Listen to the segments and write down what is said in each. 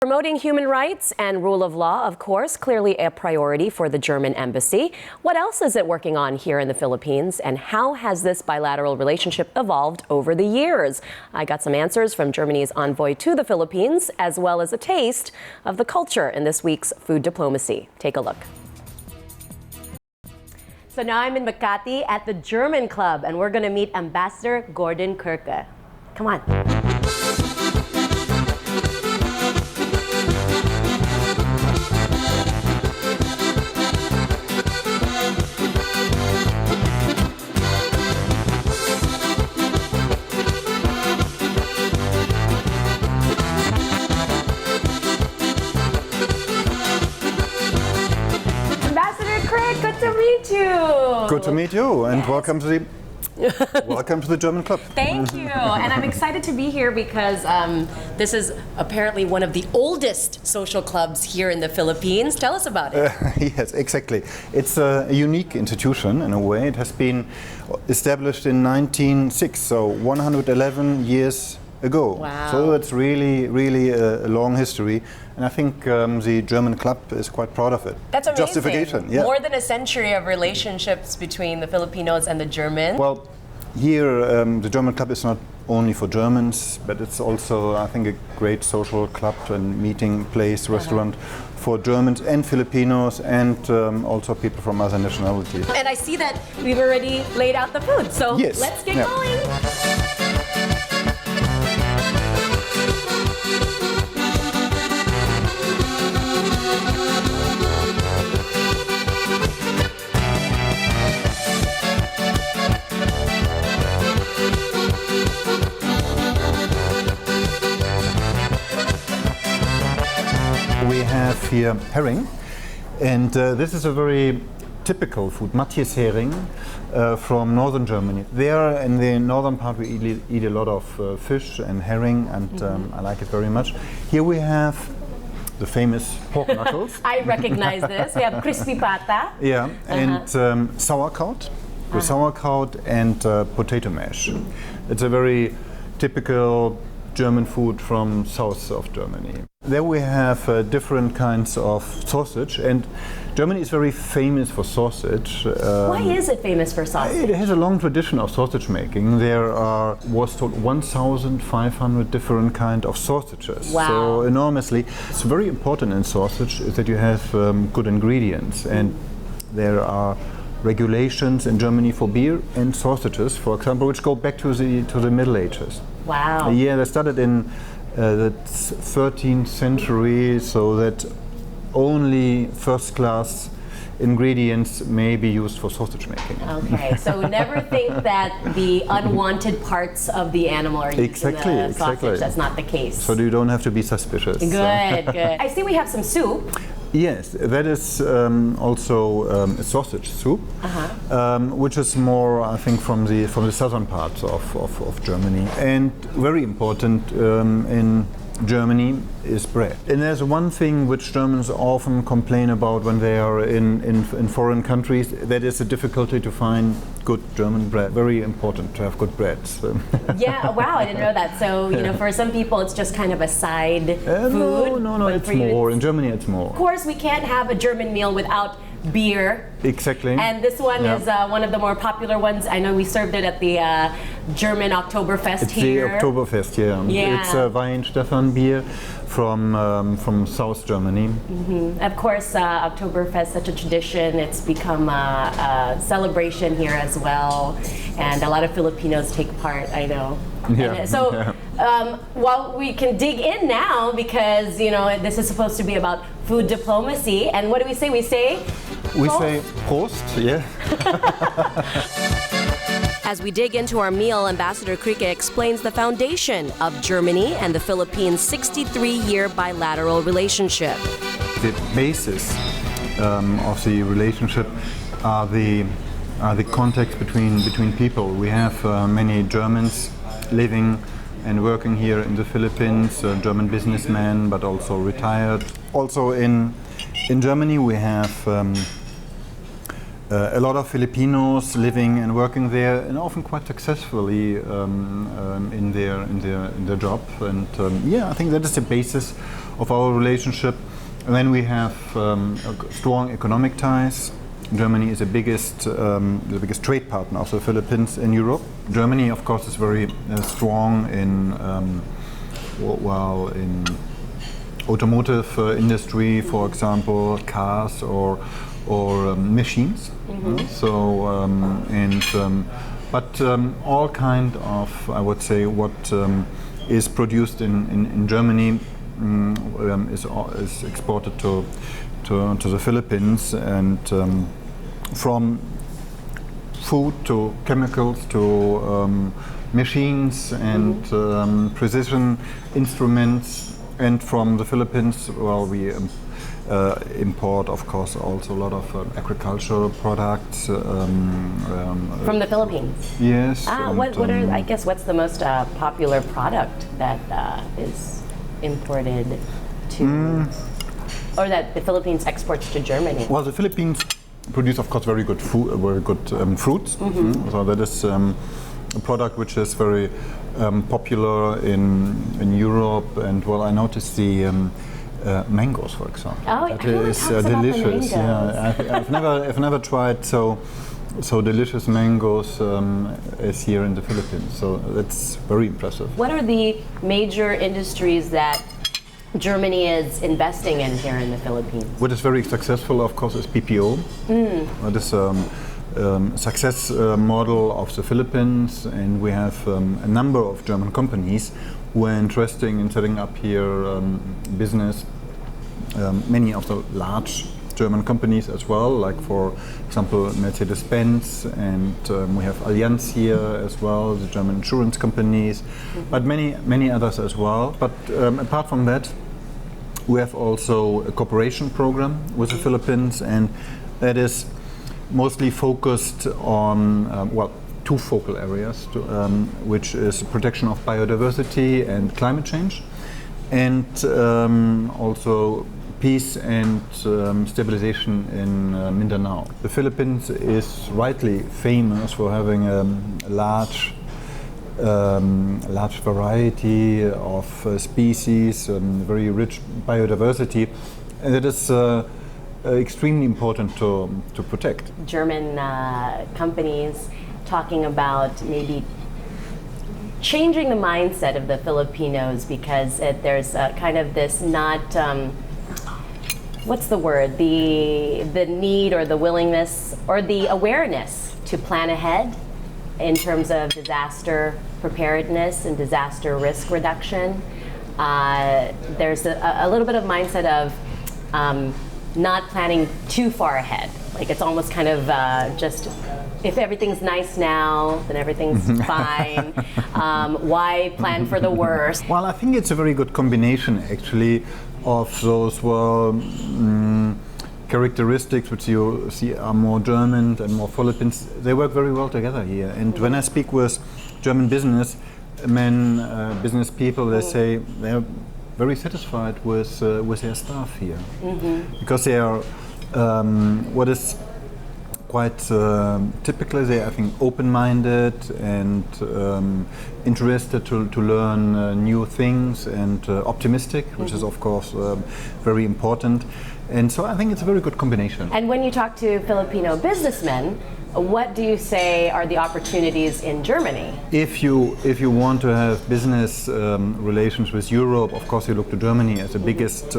Promoting human rights and rule of law, of course, clearly a priority for the German embassy. What else is it working on here in the Philippines, and how has this bilateral relationship evolved over the years? I got some answers from Germany's envoy to the Philippines, as well as a taste of the culture in this week's Food Diplomacy. Take a look. So now I'm in Makati at the German Club, and we're going to meet Ambassador Gordon Kricke. Come on. Good to meet you. Good to meet you, and welcome to the German Club. Thank you. And I'm excited to be here because this is apparently one of the oldest social clubs here in the Philippines. Tell us about it. Yes, exactly. It's a unique institution in a way. It has been established in 1906, so 111 years ago. Wow. So it's really a long history, and I think the German club is quite proud of it. That's amazing. Justification, yeah. More than a century of relationships between the Filipinos and the Germans. Well, here the German club is not only for Germans, but it's also, I think, a great social club and meeting place, restaurant for Germans and Filipinos, and also people from other nationalities. And I see that we've already laid out the food, so yes. Let's get going. We have here herring, and this is a very typical food, Matthias herring, from northern Germany. There in the northern part we eat a lot of fish and herring, and I like it very much. Here we have the famous pork knuckles. I recognize this. We have crispy pata. Yeah, and sauerkraut, with sauerkraut and potato mash. It's a very typical German food from south of Germany. There we have different kinds of sausage, and Germany is very famous for sausage. Why is it famous for sausage? It has a long tradition of sausage making. There was told 1,500 different kinds of sausages. Wow. So enormously. It's very important in sausage is that you have good ingredients, and there are regulations in Germany for beer and sausages, for example, which go back to the Middle Ages. Wow. Yeah, they started in the 13th century, so that only first-class ingredients may be used for sausage making. Okay, so never think that the unwanted parts of the animal are used in the sausage. That's not the case. So you don't have to be suspicious. Good, good. I see we have some soup. Yes, that is also a sausage soup, which is more, I think, from the southern parts of Germany. And very important in Germany is bread. And there's one thing which Germans often complain about when they are in foreign countries, that is the difficulty to find good German bread. Very important to have good bread. So. Yeah, wow, I didn't know that. So, you know, for some people it's just kind of a side food. No, it's more. In Germany it's more. Of course, we can't have a German meal without beer. Exactly. And this one is one of the more popular ones. I know we served it at the German Oktoberfest here. It's the Oktoberfest, yeah. It's a Weinstefan beer from South Germany. Of course, Oktoberfest, such a tradition. It's become a celebration here as well. And a lot of Filipinos take part, I know. Yeah. So, well, we can dig in now because, you know, this is supposed to be about food diplomacy. And what do we say? We say Prost, yeah. As we dig into our meal, Ambassador Kricke explains the foundation of Germany and the Philippines' 63-year bilateral relationship. The basis of the relationship are the contacts between people. We have many Germans living and working here in the Philippines, German businessmen, but also retired. Also in Germany we have a lot of Filipinos living and working there, and often quite successfully in their job. And yeah, I think that is the basis of our relationship. And then we have strong economic ties. Germany is the biggest trade partner of the Philippines in Europe. Germany, of course, is very strong in in automotive industry, for example, cars or machines. But all kind of, I would say, what is produced in Germany is exported to the Philippines, and from food to chemicals to machines and precision instruments. And from the Philippines, well, we import, of course, also a lot of agricultural products. From the Philippines? Yes. What's the most popular product that is imported to, or that the Philippines exports to Germany? Well, the Philippines produce, of course, very good food, very good fruits. So that is a product which is very popular in Europe. And well, I noticed the mangoes, for example. Oh, that is delicious. Yeah, I've never tried so delicious mangoes as here in the Philippines. So that's very impressive. What are the major industries that Germany is investing in here in the Philippines? What is very successful, of course, is PPO. That is success model of the Philippines, and we have a number of German companies who are interested in setting up here business. Many of the large German companies as well, like for example Mercedes-Benz, and we have Allianz here as well, the German insurance companies, but many others as well. But apart from that, we have also a cooperation program with the Philippines, and that is mostly focused on two focal areas, which is protection of biodiversity and climate change, and also peace and stabilization in Mindanao. The Philippines is rightly famous for having a large variety of species, very rich biodiversity, and it is extremely important to protect. German companies talking about maybe changing the mindset of the Filipinos, because there's kind of this what's the word? The need or the willingness or the awareness to plan ahead in terms of disaster preparedness and disaster risk reduction. There's a little bit of mindset of not planning too far ahead. Like it's almost kind of just, if everything's nice now, then everything's fine. Why plan for the worst? Well, I think it's a very good combination actually of those characteristics which you see are more German and more Philippines. They work very well together here. And when I speak with German businessmen, business people, they say they're very satisfied with their staff here, because they are what is quite typically, they are, I think, open-minded and interested to learn new things, and optimistic, which is of course very important. And so I think it's a very good combination. And when you talk to Filipino businessmen, what do you say are the opportunities in Germany? If you want to have business relations with Europe, of course you look to Germany as the biggest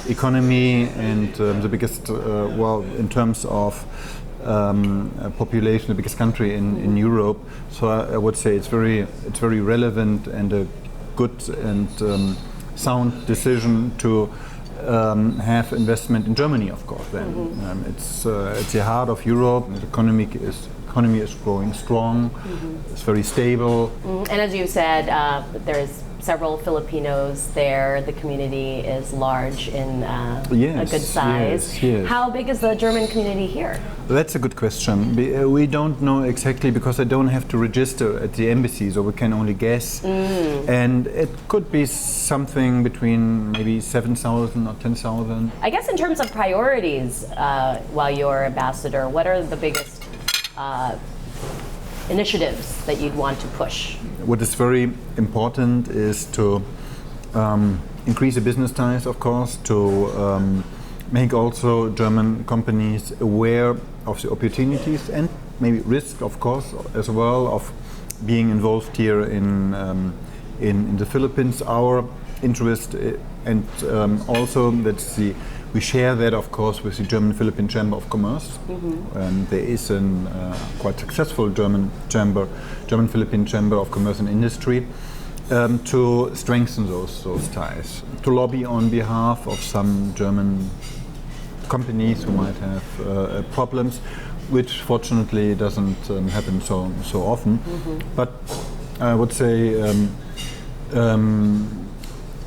economy and the biggest, in terms of population, the biggest country in Europe. So I would say it's very relevant and a good and sound decision to have investment in Germany, of course. Then it's the heart of Europe. The economy is growing strong. It's very stable. And as you said, there's several Filipinos there. The community is large in a good size. Yes. How big is the German community here? That's a good question. We don't know exactly, because they don't have to register at the embassy, so we can only guess. And it could be something between maybe 7,000 or 10,000. I guess in terms of priorities, while you're ambassador, what are the biggest initiatives that you'd want to push? What is very important is to increase the business ties, of course, to make also German companies aware of the opportunities and maybe risk, of course, as well, of being involved here in the Philippines. Our interest and also we share that, of course, with the German Philippine Chamber of Commerce. There is a quite successful German Philippine Chamber of Commerce and Industry to strengthen those ties, to lobby on behalf of some German companies who might have problems, which fortunately doesn't happen so often. But I would say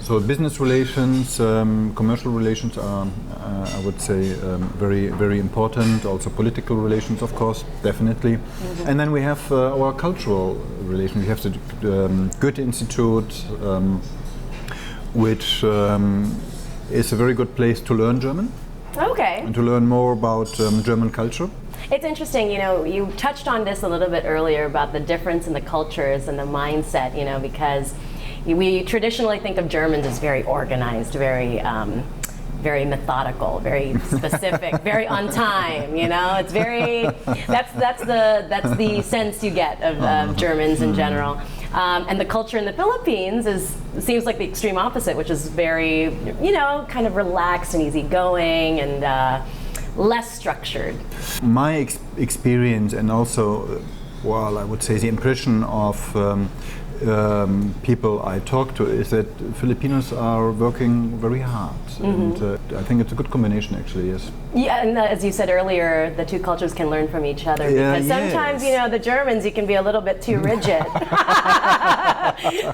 so business relations, commercial relations are, I would say, very, very important. Also political relations, of course, definitely. And then we have our cultural relations. We have the Goethe Institute, which is a very good place to learn German. Okay. And to learn more about German culture. It's interesting, you touched on this a little bit earlier about the difference in the cultures and the mindset, because we traditionally think of Germans as very organized, very methodical, very specific, very on time. It's very that's the sense you get of Germans in general. And the culture in the Philippines seems like the extreme opposite, which is very kind of relaxed and easygoing and less structured. My experience and also, well, I would say the impression of people I talk to is that Filipinos are working very hard, and I think it's a good combination, actually. Yes. Yeah, and as you said earlier, the two cultures can learn from each other, because sometimes the Germans, you can be a little bit too rigid,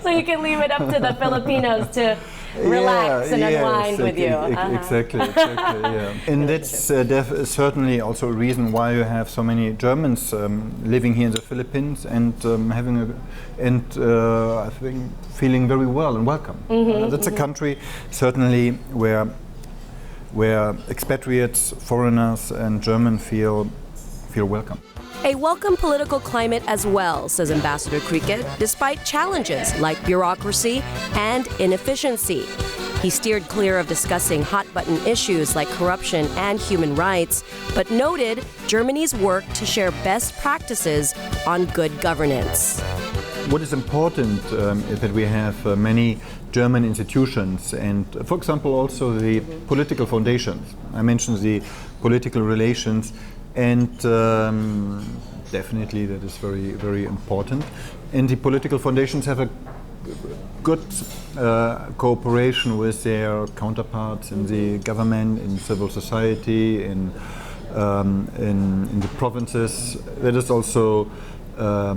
so you can leave it up to the Filipinos to relax and unwind with you. Exactly. Yeah. And that's certainly also a reason why you have so many Germans living here in the Philippines and I think feeling very well and welcome. That's a country certainly where expatriates, foreigners, and Germans feel welcome. A welcome political climate as well, says Ambassador Kricke, despite challenges like bureaucracy and inefficiency. He steered clear of discussing hot-button issues like corruption and human rights, but noted Germany's work to share best practices on good governance. What is important is that we have many German institutions and, for example, also the political foundations. I mentioned the political relations, and definitely that is very, very important. And the political foundations have a good cooperation with their counterparts in the government, in civil society, in the provinces. That is also a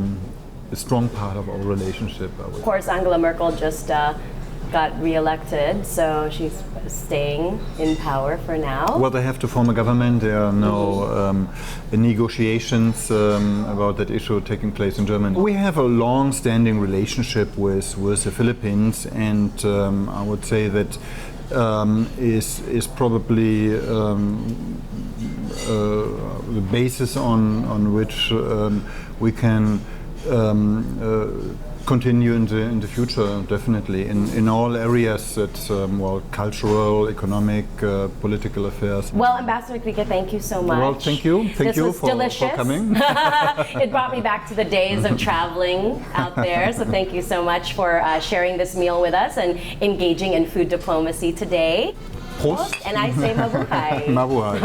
strong part of our relationship. Of course, Angela Merkel just got re-elected, so she's staying in power for now. Well, they have to form a government. There are no negotiations about that issue taking place in Germany. We have a long-standing relationship with the Philippines, and I would say that is probably the basis on which we can continue in the future, definitely, in all areas that, cultural, economic, political affairs. Well, Ambassador Kricke, thank you so much. Well, thank you. Thank you for coming. It brought me back to the days of traveling out there, so thank you so much for sharing this meal with us and engaging in food diplomacy today. Prost. And I say mabuhay. Mabuhay.